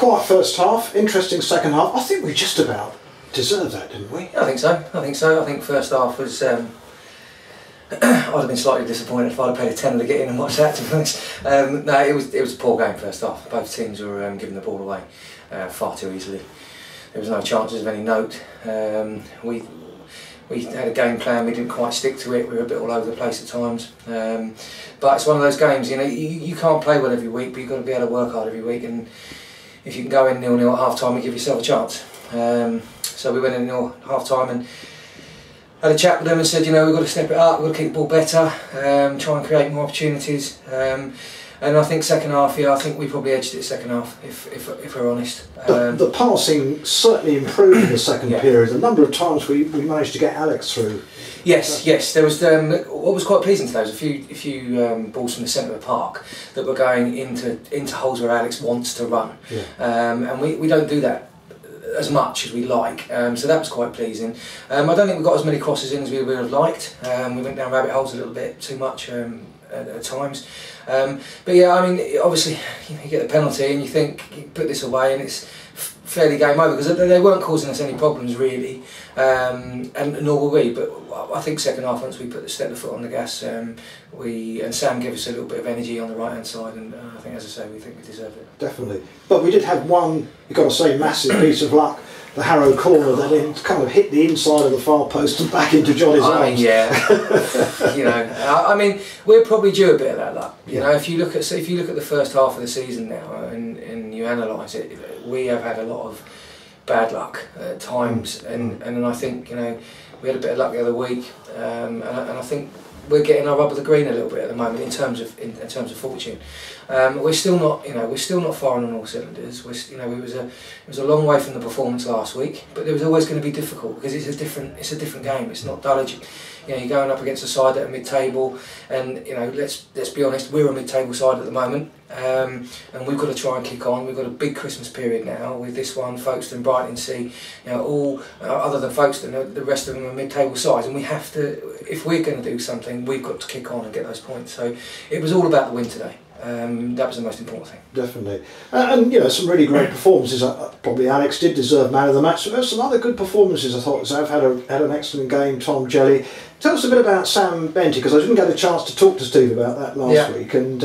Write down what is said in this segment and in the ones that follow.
quiet first half, interesting second half. I think we just about deserved that, didn't we? I think so. I think first half was. I'd have been slightly disappointed if I'd have paid a tenner to get in and watch that, to be honest. No, it was a poor game first half. Both teams were giving the ball away far too easily. There was no chances of any note. We had a game plan, we didn't quite stick to it, we were a bit all over the place at times. But it's one of those games, you know, you can't play well every week, but you've got to be able to work hard every week, and if you can go in 0-0 at half time and give yourself a chance. So we went in 0 at half time and had a chat with them and said, you know, we've got to step it up, we've got to keep the ball better, try and create more opportunities. And I think second half, yeah, I think we probably edged it second half, if we're honest. The passing certainly improved in the second period. A number of times we managed to get Alex through. Yes. There was what was quite pleasing today was a few balls from the centre of the park that were going into holes where Alex wants to run, and we don't do that as much as we like, so that was quite pleasing. I don't think we got as many crosses in as we would have liked. We went down rabbit holes a little bit too much at times, but yeah, I mean, obviously you get the penalty and you think you put this away and it's fairly game over, because they weren't causing us any problems really, and nor were we. But I think second half, once we stepped the foot on the gas, and Sam gave us a little bit of energy on the right hand side, and I think, as I say, we think we deserved it. Definitely. But we did have one, you've got to say, massive piece of luck. The Harrow corner that it kind of hit the inside of the far post and back into Johnny's arms. Yeah, you know, I mean, we're probably due a bit of that luck. You know, if you look at the first half of the season now and you analyse it, we have had a lot of bad luck at times, and I think, you know, we had a bit of luck the other week, and I think we're getting our rub of the green a little bit at the moment in terms of fortune. We're still not firing on all cylinders. It was a long way from the performance last week, but there was always going to be difficult because it's a different game. It's not Dulwich. You know, you're going up against a side at a mid-table, and you know, let's be honest, we're a mid-table side at the moment, and we've got to try and kick on. We've got a big Christmas period now with this one, Folkestone, Brighton, you know, all other than Folkestone, the rest of them are mid-table sides, and we have to, if we're going to do something, we've got to kick on and get those points. So it was all about the win today. That was the most important thing. Definitely. And you know, some really great performances. Probably Alex did deserve man of the match. But there's some other good performances. I thought Zav had an excellent game. Tom Jelly. Tell us a bit about Sam Benty, because I didn't get a chance to talk to Steve about that last week. And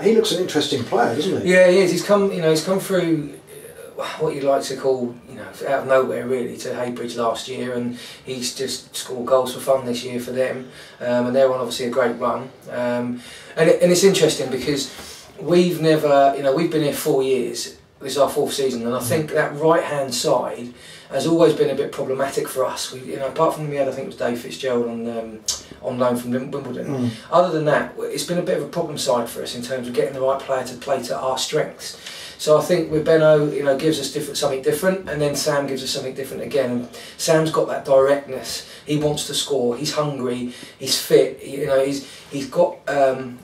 he looks an interesting player, doesn't he? Yeah, he is. He's come through what you like to call, you know, out of nowhere really, to Heybridge last year, and he's just scored goals for fun this year for them, and they're on obviously a great run, and it's interesting because we've been here 4 years. This is our 4th season, and I think that right hand side has always been a bit problematic for us. Apart from we had, I think it was Dave Fitzgerald on loan from Wimbledon. Other than that, it's been a bit of a problem side for us in terms of getting the right player to play to our strengths. So I think with Benno, you know, gives us something different, and then Sam gives us something different again. And Sam's got that directness. He wants to score. He's hungry. He's fit. You know, he's got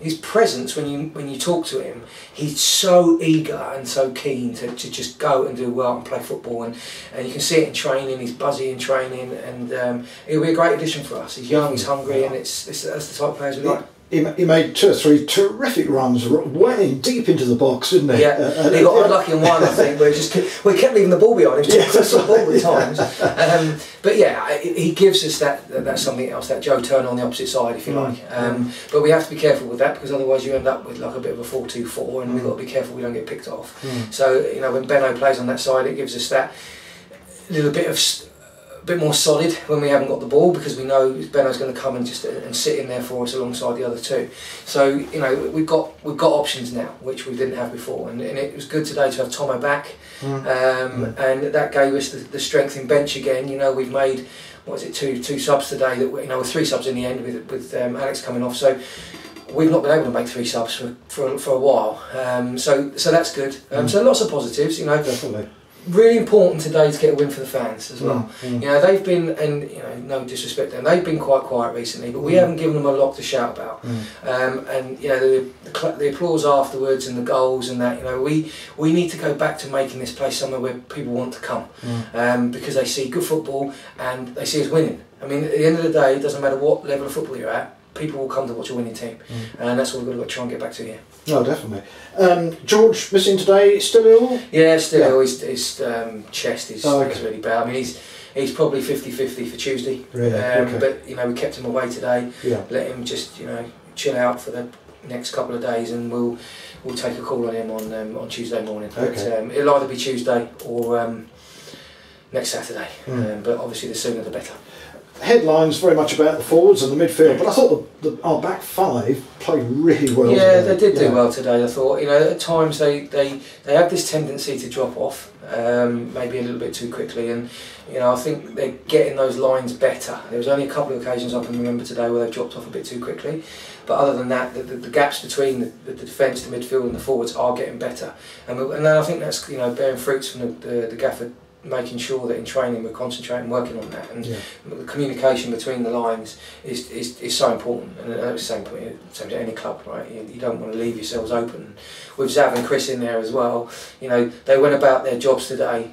his presence when you talk to him. He's so eager and so keen to just go and do well and play football, and you can see it in training. He's buzzy in training, and he'll be a great addition for us. He's young. He's hungry, and that's the type of players we like. He made 2 or 3 terrific runs, well in deep into the box, didn't he? Yeah, he got unlucky on one, I think, where we kept leaving the ball behind him, all the times. But yeah, he gives us that's something else, that Joe Turner on the opposite side, if you like. But we have to be careful with that, because otherwise you end up with like a bit of a 4-2-4, and we've got to be careful we don't get picked off. So, you know, when Benno plays on that side, it gives us that little bit of bit more solid when we haven't got the ball, because we know Benno's going to come and sit in there for us alongside the other two. So, you know, we've got options now, which we didn't have before, and it was good today to have Tomo back, and that gave us the strength in bench again. You know, we've made, what was it, two subs today, that, you know, with 3 subs in the end with Alex coming off. So we've not been able to make 3 subs for a while. So that's good. So lots of positives, you know. Definitely. Really important today to get a win for the fans as well. You know, they've been, and you know, no disrespect to them, they've been quite quiet recently, but we haven't given them a lot to shout about. And you know, the applause afterwards and the goals and that, you know, we need to go back to making this place somewhere where people want to come, because they see good football and they see us winning. I mean, at the end of the day, it doesn't matter what level of football you're at. people will come to watch a winning team, and that's what we've got to try and get back to here. Oh, definitely. George missing today, still ill? Yeah, still ill. His chest is really bad. I mean, he's probably 50-50 for Tuesday. Really? Okay. But you know, we kept him away today. Yeah. Let him just chill out for the next couple of days, and we'll take a call on him on Tuesday morning. Okay. But, it'll either be Tuesday or next Saturday. But obviously, the sooner the better. Headlines very much about the forwards and the midfield, but I thought our back five played really well. Yeah, they did do well today. I thought, at times they have this tendency to drop off, maybe a little bit too quickly, and I think they're getting those lines better. There was only a couple of occasions I can remember today where they've dropped off a bit too quickly, but other than that, the gaps between the defence, the midfield, and the forwards are getting better, and I think that's bearing fruits from the gaffer, making sure that in training we're concentrating, working on that, and the communication between the lines is so important. And at the same point, same to any club, right? You don't want to leave yourselves open. With Zav and Chris in there as well, they went about their jobs today.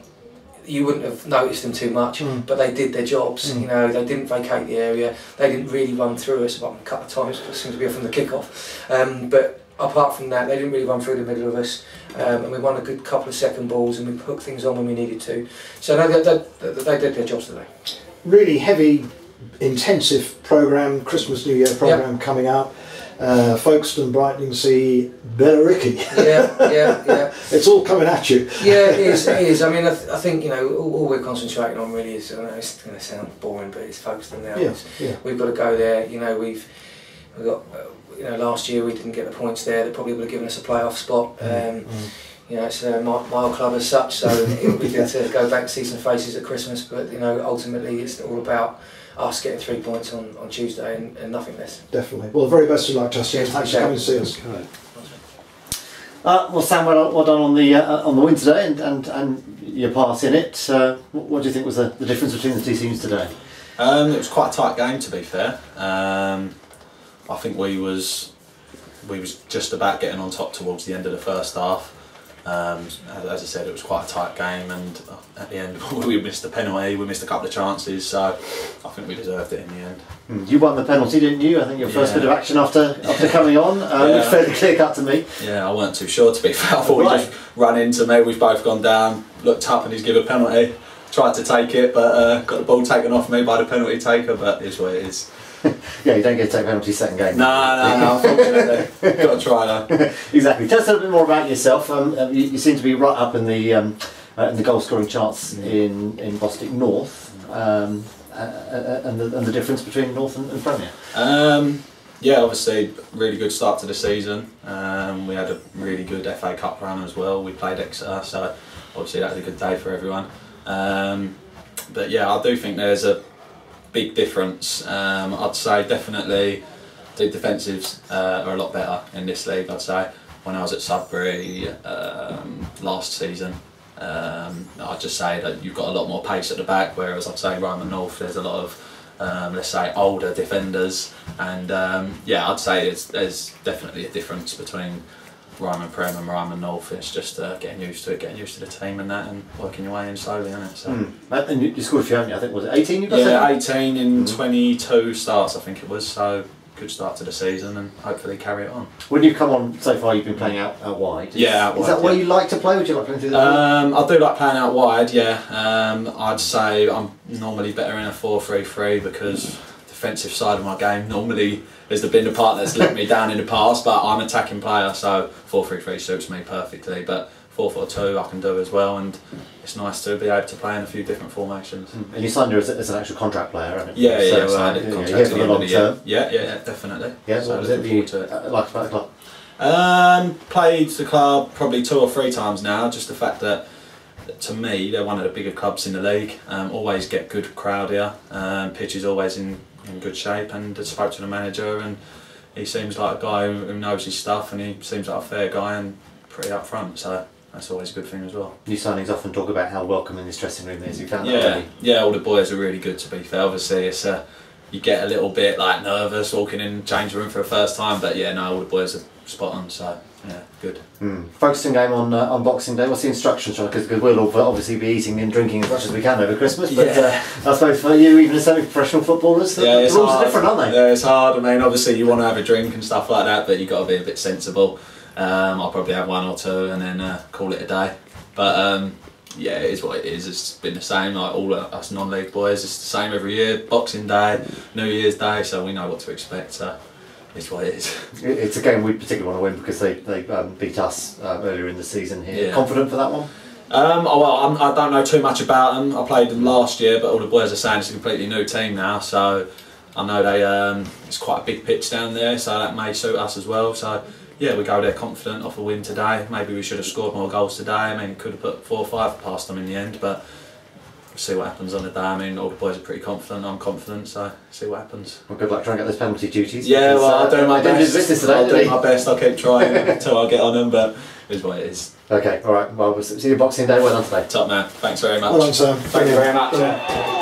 You wouldn't have noticed them too much, but they did their jobs. They didn't vacate the area. They didn't really run through us, apart from a couple of times. It seemed to be from the kick-off, but apart from that, they didn't really run through the middle of us, and we won a good couple of second balls, and we hooked things on when we needed to. So no, they did their jobs today. Really heavy, intensive programme, Christmas New Year programme coming up. Folkestone, Brightlingsea, Berwick. Yeah. It's all coming at you. Yeah, it is. I mean, I think all we're concentrating on really is. I know it's going to sound boring, but it's Folkestone now. We've got to go there. We've got. Last year we didn't get the points there. That probably would have given us a playoff spot. It's my old club as such, so it would be good to go back and see some faces at Christmas. But ultimately, it's all about us getting 3 points on Tuesday and nothing less. Definitely. Well, the very best of luck, Justin. Thanks for coming to see us. Well, Sam, well done on the win today and your part in it. What do you think was the difference between the two teams today? It was quite a tight game, to be fair. I think we was just about getting on top towards the end of the first half. As I said, it was quite a tight game, and at the end we missed a penalty, we missed a couple of chances, so I think we deserved it in the end. You won the penalty, didn't you? I think your first bit of action after coming on, looked fairly clear cut to me. Yeah, I weren't too sure, to be fair. I thought he just ran into me, we've both gone down, looked up and he's given a penalty, tried to take it, but got the ball taken off me by the penalty taker, but it's what it is. Yeah, you don't get to take penalties second game. No, unfortunately. Got to try that. Exactly. Tell us a little bit more about yourself. You seem to be right up in the goal scoring charts in Bostik North, and the difference between North and Premier. Yeah, obviously, really good start to the season. We had a really good FA Cup run as well. We played Exeter, so obviously that was a good day for everyone. But yeah, I do think there's a big difference. I'd say definitely the defensives are a lot better in this league. I'd say when I was at Sudbury last season, I'd just say that you've got a lot more pace at the back, whereas I'd say Ryman North there's a lot of let's say older defenders, and yeah, I'd say there's definitely a difference between Ryman Prem and Ryman North. It's just getting used to it, getting used to the team and that, and working your way in slowly, isn't it? So. And you scored a few, haven't you? I think, was it 18 you got? Yeah, 18 in 22 starts, I think it was, so good start to the season and hopefully carry it on. When you've come on so far, you've been playing out wide. Yeah, out wide. Is that where you like to play? Would you like playing through the I do like playing out wide, yeah. I'd say I'm normally better in a 4-3-3 because defensive side of my game normally has been the part that's let me down in the past, but I'm an attacking player, so 4-3-3 suits me perfectly, but 4-4-2 I can do as well, and it's nice to be able to play in a few different formations. And you signed her as an actual contract player, haven't you? Yeah, so, signed it contract for the long term. Yeah, definitely. Yeah, so what was it you liked about the club? Played the club probably 2 or 3 times now, just the fact that to me they're one of the bigger clubs in the league, always get good crowd here, pitch is always in good shape, and I spoke to the manager and he seems like a guy who knows his stuff, and he seems like a fair guy and pretty upfront, so that's always a good thing as well. New signings often talk about how welcoming this dressing room is. You found that already? Yeah, all the boys are really good, to be fair. Obviously it's you get a little bit like nervous walking in the change room for the first time, but yeah, no, all the boys are spot on, so Yeah, good. Focusing game on Boxing Day. What's the instructions? Because we'll all obviously be eating and drinking as much as we can over Christmas. But I suppose for you, even as semi-professional footballers, the rules are different, aren't they? Yeah, it's hard. I mean, obviously you want to have a drink and stuff like that, but you've got to be a bit sensible. I'll probably have 1 or 2 and then call it a day. But yeah, it is what it is. It's been the same, like all us non-league boys. It's the same every year. Boxing Day, New Year's Day, so we know what to expect. So it's what it is. It's a game we particularly want to win because they beat us earlier in the season here. Yeah. Confident for that one? I don't know too much about them. I played them last year, but all the boys are saying it's a completely new team now. So I know they it's quite a big pitch down there, so that may suit us as well. So yeah, we go there confident off a win today. Maybe we should have scored more goals today. I mean, could have put 4 or 5 past them in the end, but we'll see what happens on the day. I mean, all the boys are pretty confident. I'm confident, so see what happens. Well, good luck trying to get those penalty duties. Yeah, well, I'll do my best. Today, I'll do my best. I'll keep trying until I get on them, but it is what it is. Okay, all right. Well, we'll see you Boxing Day. Well done today. Top man. Thanks very much. Well done, Sam. Thank you very much.